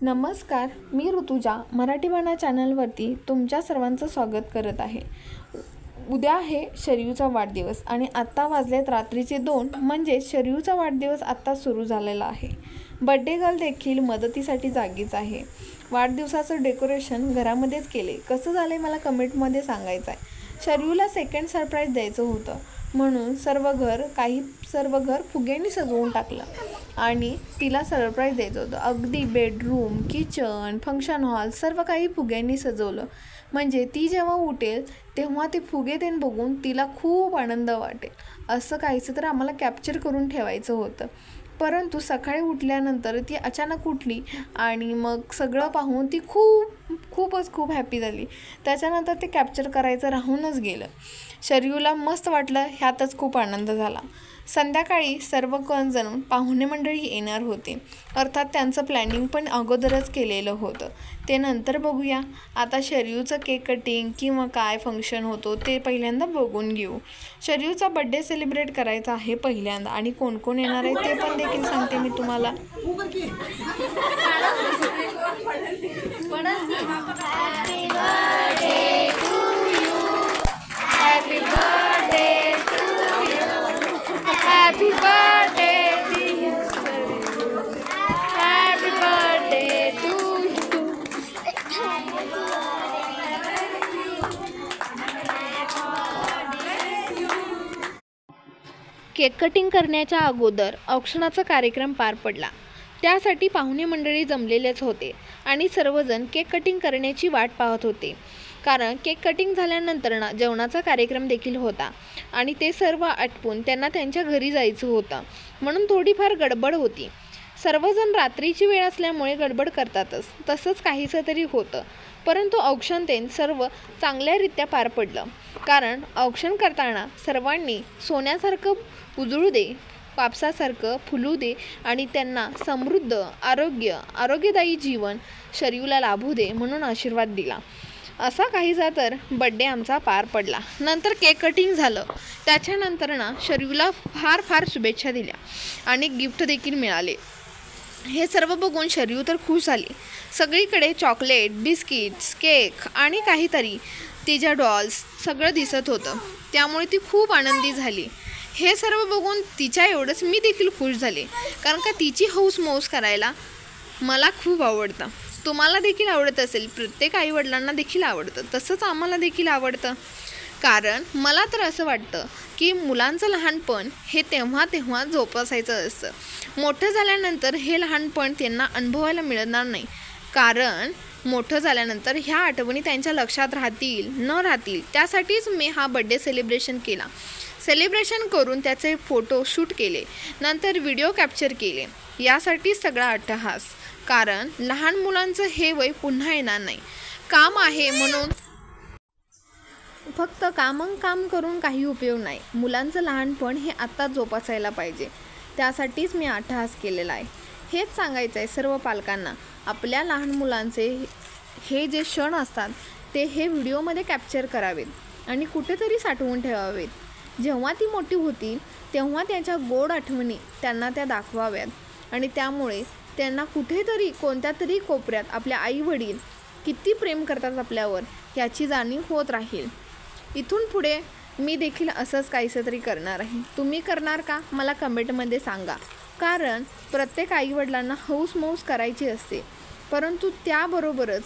नमस्कार, मी ऋतुजा मराठी बाणा चॅनलवरती तुमच्या सर्वांचं स्वागत करत आहे। उद्या आहे शरयूचा वाढदिवस आणि आत्ता वाजलेत रात्रीचे 2 म्हणजे शरयूचा वाढदिवस आत्ता सुरू झालेला आहे। बर्थडे गर्ल देखील मदतीसाठी जागीच आहे। वाढदिवसाचं डेकोरेशन घरामध्येच केले। कसं झालंय मला कमेंटमध्ये सांगायचं आहे। शरयूला सेकंड सरप्राईज द्यायचं होतं म्हणून सर्व घर फुग्यांनी सजवून टाकलं आणि तिला सरप्राईज द्यायचं होतं। अगदी बेडरूम, किचन, फंक्शन हॉल सर्व काही फुग्यांनी सजवलं म्हणजे ती जेव्हा उठेल तेव्हा ते फुगे देऊन बघून तिला खूप आनंद वाटेल। असं काहीसं तर आम्हाला कॅप्चर करून ठेवायचं होतं, परंतु सकाळी उठल्यानंतर ती अचानक उठली आणि मग सगळं पाहून ती खूप हॅपी झाली। त्याच्यानंतर ते कॅप्चर करायचं राहूनच गेलं। शरयूला मस्त वाटलं, ह्यातच खूप आनंद झाला। संध्याकाळी सर्व जण पाहुणे मंडळी येणार होते, अर्थात त्यांचं प्लॅनिंग पण अगोदरच केलेलं होतं। ते नंतर बघूया। आता शरयूचं केक कटिंग किंवा काय फंक्शन होतो ते पहिल्यांदा बघून घेऊ। शरयूचा बर्थडे सेलिब्रेट करायचा आहे पहिल्यांदा आणि कोण कोण येणार आहे ते पण देखील सांगते मी तुम्हाला। Happy birthday dear Sharyu, happy birthday to you. Cake cutting करण्याच्या अगोदर औक्षणाचा कार्यक्रम पार पडला। त्यासाठी पाहुणे मंडळी जमलेलेच होते आणि सर्वजण केक कटिंग करण्याची वाट पाहत होते, कारण केक कटिंग झाल्यानंतर जेवणाचा कार्यक्रम देखील होता आणि ते सर्व आटपून त्यांना त्यांच्या घरी जायचं होतं, म्हणून थोडीफार गडबड होती। सर्वजण रात्रीची वेळ असल्यामुळे गडबड करतातच, तसंच काहीसं तरी होतं, परंतु औक्षण ते सर्व चांगल्यारीत्या पार पडलं। कारण औक्षण करताना सर्वांनी सोन्यासारखं उजळू दे, कापसासारखं फुलू दे आणि त्यांना समृद्ध आरोग्यदायी जीवन शरयूला लाभू दे म्हणून आशीर्वाद दिला। असा काहीसा तर बड्डे आमचा पार पडला। नंतर केक कटिंग झालं, त्याच्यानंतर शरयूला फार शुभेच्छा दिल्या आणि गिफ्ट देखील मिळाले। हे सर्व बघून शरयू तर खुश झाली। सगळीकडे चॉकलेट, बिस्किट्स, केक आणि काहीतरी तिच्या डॉल्स सगळं दिसत होतं, त्यामुळे ती खूप आनंदी झाली। हे सर्व बघून तिच्या एवढंच मी देखील खुश झाले, कारण का तिची हौस मौस करायला मला खूप आवडतं। तुम्हाला देखील आवडत असेल, प्रत्येक आईवडिलांना देखील आवडतं, तसंच आम्हाला देखील आवडतं। कारण मला तर असं वाटतं की मुलांचं लहानपण हे तेव्हा जोपासायचं असतं। मोठं झाल्यानंतर हे लहानपण त्यांना अनुभवायला मिळणार नाही, कारण मोठं झाल्यानंतर ह्या आठवणी त्यांच्या लक्षात राहतील न राहतील, त्यासाठीच मी हा बड्डे सेलिब्रेशन करून त्याचे फोटो शूट केले, नंतर व्हिडिओ कॅप्चर केले। यासाठीच सगळा अट्टहास, कारण लहान मुलांचं हे वय पुन्हा येणार नाही। काम आहे म्हणून फक्त काम करून काही उपयोग नाही। मुलांचं लहानपण हे आत्ता जोपासायला पाहिजे, त्यासाठीच मी अट्टहास केलेला आहे। हेच सांगायचं आहे सर्व पालकांना, आपल्या लहान मुलांचे हे जे क्षण असतात ते हे व्हिडिओमध्ये कॅप्चर करावेत आणि कुठेतरी साठवून ठेवावेत। जेव्हा ती मोठी होतील तेव्हा त्यांच्या गोड आठवणी त्यांना त्या दाखवाव्यात आणि त्यामुळे त्यांना कुठेतरी कोणत्या तरी कोपऱ्यात आपल्या आई-वडील किती प्रेम करतात आपल्यावर याची जाणीव होत राहील। इथून पुढे मी देखील असंच काहीसं तरी करणार आहे। तुम्ही करणार का मला कमेंटमध्ये सांगा, कारण प्रत्येक आईवडिलांना हौस मौस करायची असते, परंतु त्याबरोबरच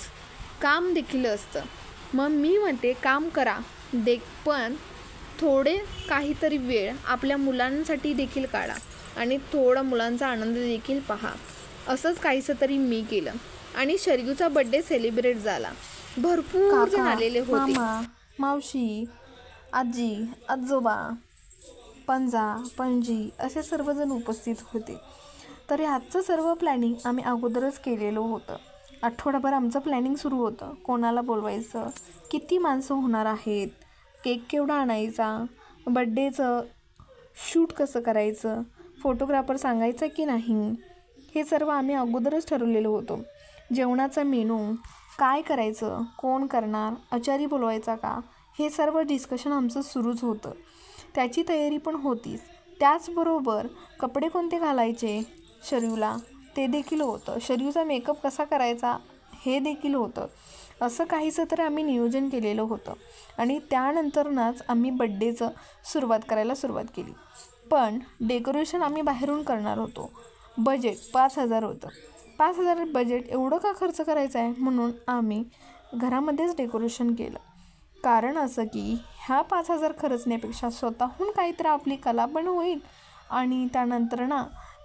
काम देखील असतं। मग मी म्हणते काम करा पण थोडे काहीतरी वेळ आपल्या मुलांसाठी देखील काढा आणि थोडा मुलांचा आनंद देखील पहा। असंच काहीसं तरी मी केलं आणि शरयूचा बड्डे सेलिब्रेट झाला। भरपूर जण आलेले होते, मामा, मावशी, आजी, आजोबा, पणजी असे सर्वजण उपस्थित होते। तर ह्याचं सर्व प्लॅनिंग आम्ही अगोदरच केलेलं होतं। आठवडाभर आमचं प्लॅनिंग सुरू होतं, कोणाला बोलवायचं, किती माणसं होणार आहेत, केक केवढा आणायचा, बड्डेचं शूट कसं करायचं, फोटोग्राफर सांगायचा की नाही, हे सर्व आम्ही अगोदरच ठरवलेलं होतं। जेवणाचा मेनू काय करायचं, कोण करणार, आचारी बोलवायचा का, हे सर्व डिस्कशन आमचं सुरूच होतं। त्याची तयारी पण होतीच। त्याचबरोबर कपडे कोणते घालायचे शरयूला, ते देखील होतं. शरीरचा मेकअप कसा करायचा हे देखील होतं. असं काहीसं तर आम्ही नियोजन केलेलं होतं आणि त्यानंतरच आम्ही बड्डेचं सुरुवात करायला सुरुवात केली. पण डेकोरेशन आम्ही बाहेरून करणार होतो. बजेट 5,000 होतं. 5,000 बजेट एवढं का खर्च करायचं आहे म्हणून आम्ही घरामध्येच डेकोरेशन केलं. कारण असं की ह्या 5,000 खर्चण्यापेक्षा स्वतःहून काहीतरी आपली कला पण होईल आणि त्यानंतर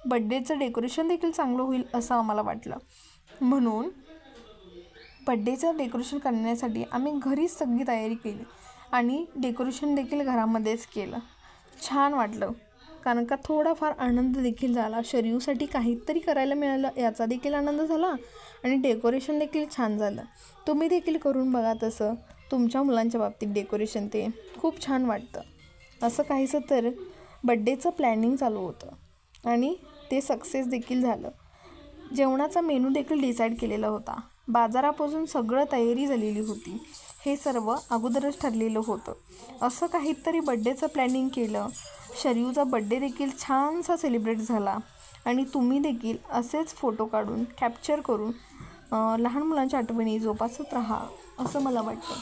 बड्डेचं डेकोरेशन देखील चांगलं होईल असं आम्हाला वाटलं. म्हणून बड्डेचं डेकोरेशन करण्यासाठी आम्ही घरीच सगळी तयारी केली आणि डेकोरेशन देखील घरामध्येच केलं. छान वाटलं कारण का थोडाफार आनंद देखील झाला. शरीरसाठी काहीतरी करायला मिळालं याचा देखील आनंद झाला आणि डेकोरेशन देखील छान झालं. तुम्ही देखील करून बघा तसं. तुमच्या मुलांच्या बाबतीत डेकोरेशन ते खूप छान वाटतं. असं काहीसं तर बड्डेचं प्लॅनिंग चालू होतं आणि ते सक्सेस देखील झालं. जेवणाचा मेनू देखील डिसाईड केलेला होता. बाजारापासून सगळं तयारी झालेली होती. हे सर्व अगोदरच ठरलेलं होतं. असं काहीतरी बड्डेचं प्लॅनिंग केलं. शरीरचा बड्डे देखील छानसा सेलिब्रेट झाला आणि तुम्ही देखील असेच फोटो काढून कॅप्चर करून लहान मुलांच्या आठवणी जोपासत राहा असं मला वाटतं.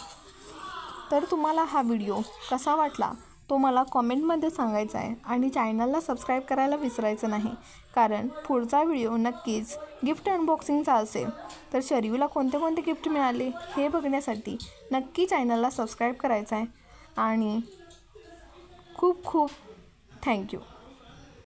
तर तुम्हाला हा व्हिडिओ कसा वाटला तो मला कॉमेंटमध्ये सांगायचा आहे आणि चॅनलला सबस्क्राईब करायला विसरायचं नाही. कारण पुढचा व्हिडिओ नक्कीच गिफ्ट अनबॉक्सिंगचा असेल. तर शरीरला कोणते कोणते गिफ्ट मिळाले हे बघण्यासाठी नक्की चॅनलला सबस्क्राईब करायचं आहे आणि खूप खूप थँक्यू.